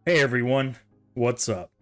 Hey everyone, what's up?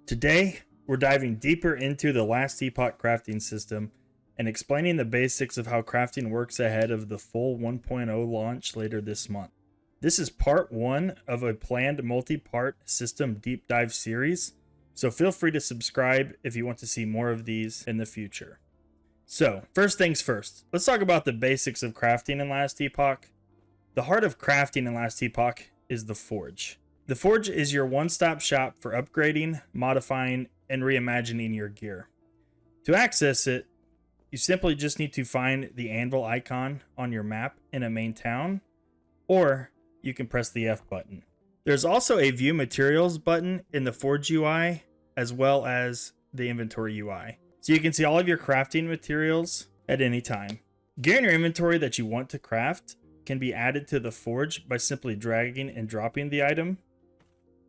Today, we're diving deeper into the Last Epoch crafting system and explaining the basics of how crafting works ahead of the full 1.0 launch later this month. This is part 1 of a planned multi-part system deep dive series, so feel free to subscribe if you want to see more of these in the future. So, first things first, let's talk about the basics of crafting in Last Epoch. The heart of crafting in Last Epoch is the Forge. The Forge is your one-stop shop for upgrading, modifying, and reimagining your gear. To access it, you simply just need to find the anvil icon on your map in a main town, or you can press the F button. There's also a View Materials button in the Forge UI, as well as the Inventory UI. So you can see all of your crafting materials at any time. Gear in your inventory that you want to craft can be added to the Forge by simply dragging and dropping the item.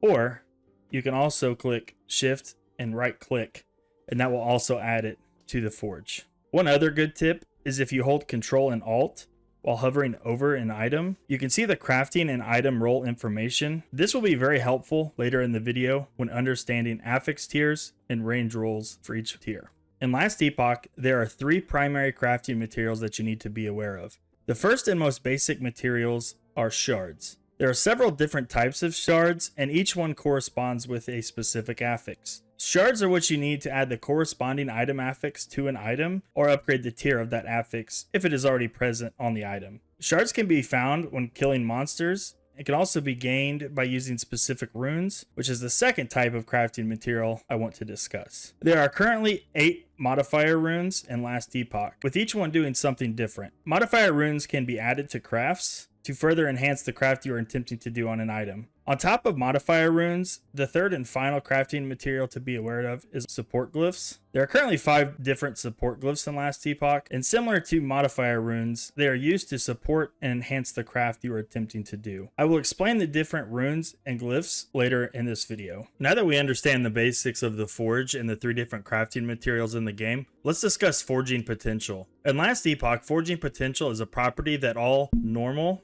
Or you can also click Shift and right click, and that will also add it to the Forge. One other good tip is if you hold Control and Alt while hovering over an item, you can see the crafting and item role information. This will be very helpful later in the video when understanding affix tiers and range roles for each tier. In Last Epoch, there are 3 primary crafting materials that you need to be aware of. The first and most basic materials are shards. There are several different types of shards, and each one corresponds with a specific affix. Shards are what you need to add the corresponding item affix to an item, or upgrade the tier of that affix if it is already present on the item. Shards can be found when killing monsters. It can also be gained by using specific runes, which is the second type of crafting material I want to discuss. There are currently 8 Modifier Runes in Last Epoch, with each one doing something different. Modifier Runes can be added to crafts to further enhance the craft you are attempting to do on an item. On top of Modifier Runes, the third and final crafting material to be aware of is Support Glyphs. There are currently 5 different Support Glyphs in Last Epoch, and similar to Modifier Runes, they are used to support and enhance the craft you are attempting to do. I will explain the different runes and glyphs later in this video. Now that we understand the basics of the Forge and the 3 different crafting materials in the game, let's discuss Forging Potential. In Last Epoch, Forging Potential is a property that all normal,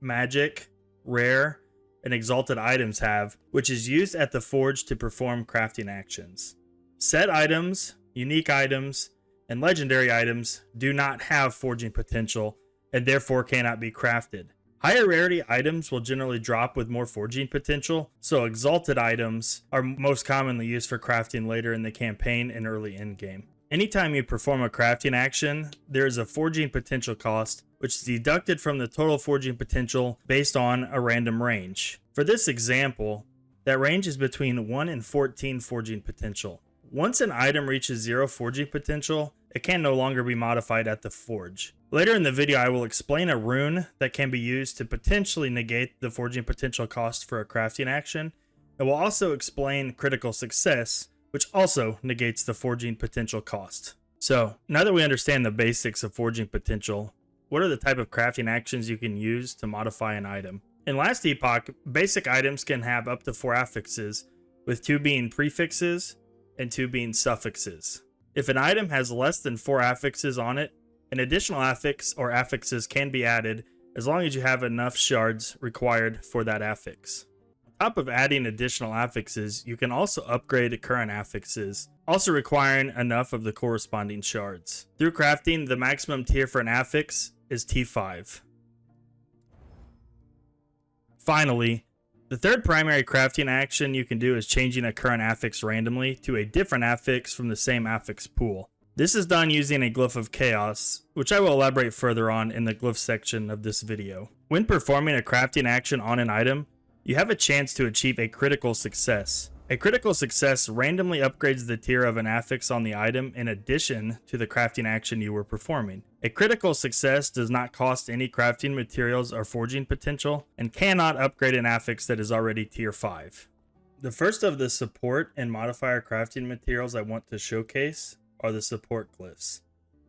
magic, rare, and exalted items have, which is used at the Forge to perform crafting actions. Set items, unique items, and legendary items do not have forging potential and therefore cannot be crafted. Higher rarity items will generally drop with more forging potential, so exalted items are most commonly used for crafting later in the campaign and early endgame. Anytime you perform a crafting action, there is a forging potential cost, which is deducted from the total forging potential based on a random range. For this example, that range is between 1 and 14 forging potential. Once an item reaches 0 forging potential, it can no longer be modified at the Forge. Later in the video, I will explain a rune that can be used to potentially negate the forging potential cost for a crafting action, and will also explain critical success, which also negates the forging potential cost. So, now that we understand the basics of forging potential, what are the type of crafting actions you can use to modify an item? In Last Epoch, basic items can have up to 4 affixes, with 2 being prefixes and 2 being suffixes. If an item has less than 4 affixes on it, an additional affix or affixes can be added as long as you have enough shards required for that affix. On top of adding additional affixes, you can also upgrade current affixes, also requiring enough of the corresponding shards. Through crafting, the maximum tier for an affix is T5. Finally, the third primary crafting action you can do is changing a current affix randomly to a different affix from the same affix pool. This is done using a Glyph of Chaos, which I will elaborate further on in the Glyph section of this video. When performing a crafting action on an item, you have a chance to achieve a critical success. A critical success randomly upgrades the tier of an affix on the item in addition to the crafting action you were performing. A critical success does not cost any crafting materials or forging potential and cannot upgrade an affix that is already tier 5. The first of the support and modifier crafting materials I want to showcase are the support glyphs.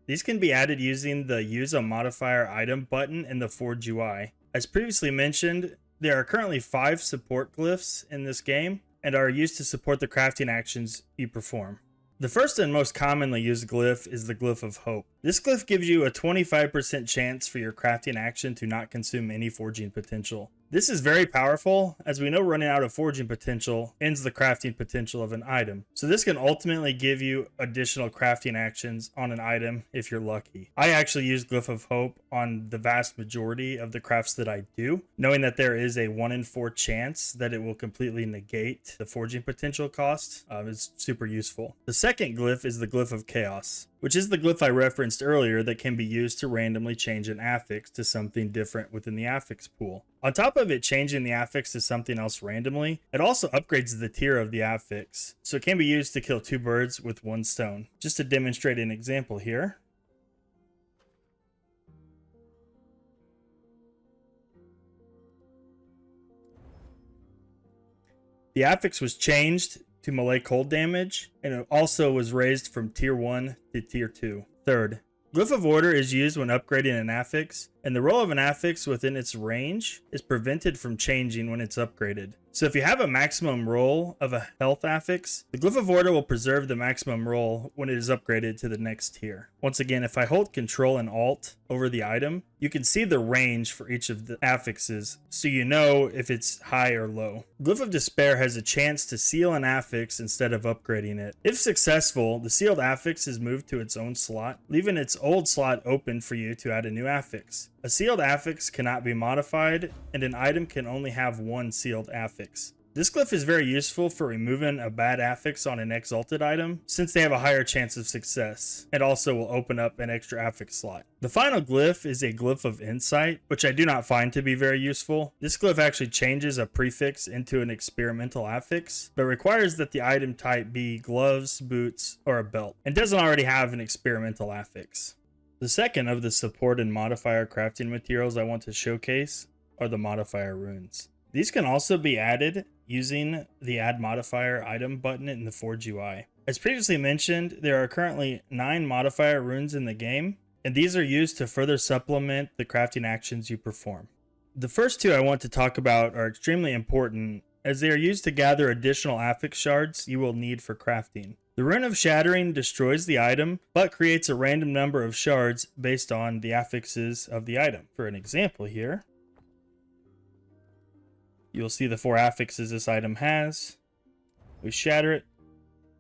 These can be added using the Use a Modifier Item button in the Forge UI. As previously mentioned, there are currently 5 support glyphs in this game and are used to support the crafting actions you perform. The first and most commonly used glyph is the Glyph of Hope. This glyph gives you a 25% chance for your crafting action to not consume any forging potential. This is very powerful, as we know running out of forging potential ends the crafting potential of an item. So this can ultimately give you additional crafting actions on an item if you're lucky. I actually use Glyph of Hope on the vast majority of the crafts that I do, knowing that there is a 1 in 4 chance that it will completely negate the forging potential cost. Is super useful. The second glyph is the Glyph of Chaos, which is the glyph I referenced earlier that can be used to randomly change an affix to something different within the affix pool. On top of it changing the affix to something else randomly, it also upgrades the tier of the affix, so it can be used to kill 2 birds with 1 stone. Just to demonstrate an example here. The affix was changed to melee cold damage, and it also was raised from tier 1 to tier 2. Third, Glyph of Order is used when upgrading an affix, and the roll of an affix within its range is prevented from changing when it's upgraded. So if you have a maximum roll of a health affix, the Glyph of Order will preserve the maximum roll when it is upgraded to the next tier. Once again, if I hold Control and Alt over the item, you can see the range for each of the affixes, so you know if it's high or low. Glyph of Despair has a chance to seal an affix instead of upgrading it. If successful, the sealed affix is moved to its own slot, leaving its old slot open for you to add a new affix. A sealed affix cannot be modified, and an item can only have 1 sealed affix. This glyph is very useful for removing a bad affix on an exalted item, since they have a higher chance of success, and also will open up an extra affix slot. The final glyph is a Glyph of Insight, which I do not find to be very useful. This glyph actually changes a prefix into an experimental affix, but requires that the item type be gloves, boots, or a belt, and doesn't already have an experimental affix. The second of the support and modifier crafting materials I want to showcase are the Modifier Runes. These can also be added using the Add Modifier item button in the Forge UI. As previously mentioned, there are currently 9 Modifier Runes in the game, and these are used to further supplement the crafting actions you perform. The first 2 I want to talk about are extremely important, as they are used to gather additional affix shards you will need for crafting. The Rune of Shattering destroys the item, but creates a random number of shards based on the affixes of the item. For an example here, you'll see the 4 affixes this item has. We shatter it,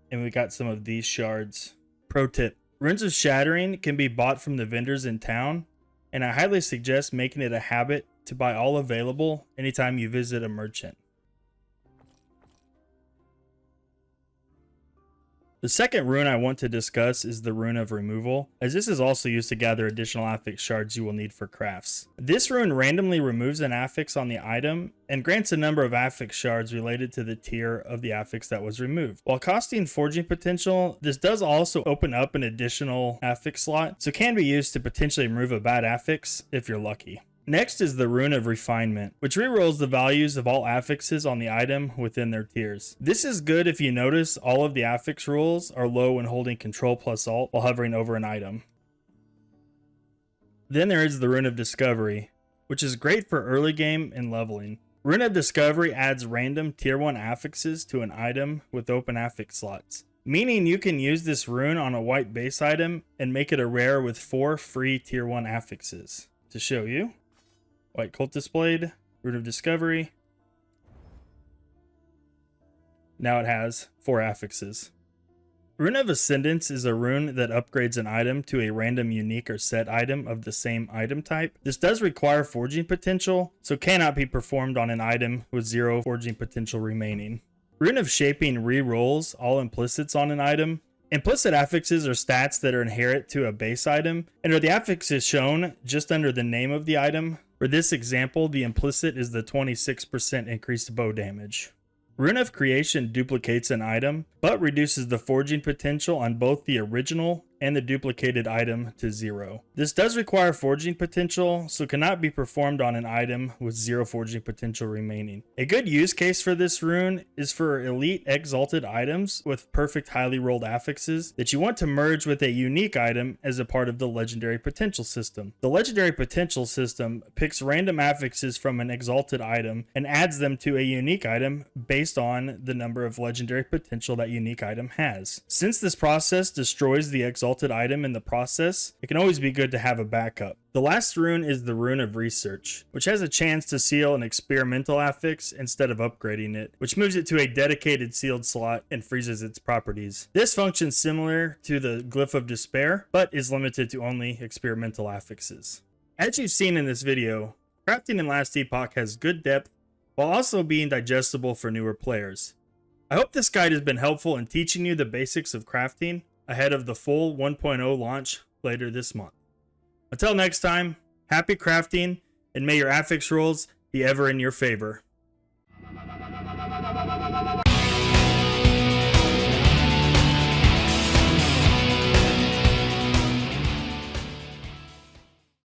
and we got some of these shards. Pro tip, Runes of Shattering can be bought from the vendors in town, and I highly suggest making it a habit to buy all available anytime you visit a merchant. The second rune I want to discuss is the Rune of Removal, as this is also used to gather additional affix shards you will need for crafts. This rune randomly removes an affix on the item and grants a number of affix shards related to the tier of the affix that was removed. While costing forging potential, this does also open up an additional affix slot, so can be used to potentially remove a bad affix if you're lucky. Next is the Rune of Refinement, which rerolls the values of all affixes on the item within their tiers. This is good if you notice all of the affix rules are low when holding Control plus Alt while hovering over an item. Then there is the Rune of Discovery, which is great for early game and leveling. Rune of Discovery adds random tier 1 affixes to an item with open affix slots, meaning you can use this rune on a white base item and make it a rare with 4 free tier 1 affixes. To show you, White Cultist Blade, Rune of Discovery. Now it has 4 affixes. Rune of Ascendance is a rune that upgrades an item to a random unique or set item of the same item type. This does require forging potential, so cannot be performed on an item with 0 forging potential remaining. Rune of Shaping re-rolls all implicits on an item. Implicit affixes are stats that are inherent to a base item, and are the affixes shown just under the name of the item. For this example, the implicit is the 26% increased bow damage. Rune of Creation duplicates an item, but reduces the forging potential on both the original and the duplicated item to 0. This does require forging potential, so cannot be performed on an item with 0 forging potential remaining. A good use case for this rune is for elite exalted items with perfect highly rolled affixes that you want to merge with a unique item as a part of the legendary potential system. The legendary potential system picks random affixes from an exalted item and adds them to a unique item based on the number of legendary potential that unique item has. Since this process destroys the exalted salted item in the process, it can always be good to have a backup. The last rune is the Rune of Research, which has a chance to seal an experimental affix instead of upgrading it, which moves it to a dedicated sealed slot and freezes its properties. This functions similar to the Glyph of Despair, but is limited to only experimental affixes. As you've seen in this video, crafting in Last Epoch has good depth while also being digestible for newer players. I hope this guide has been helpful in teaching you the basics of crafting ahead of the full 1.0 launch later this month. Until next time, happy crafting, and may your affix rolls be ever in your favor.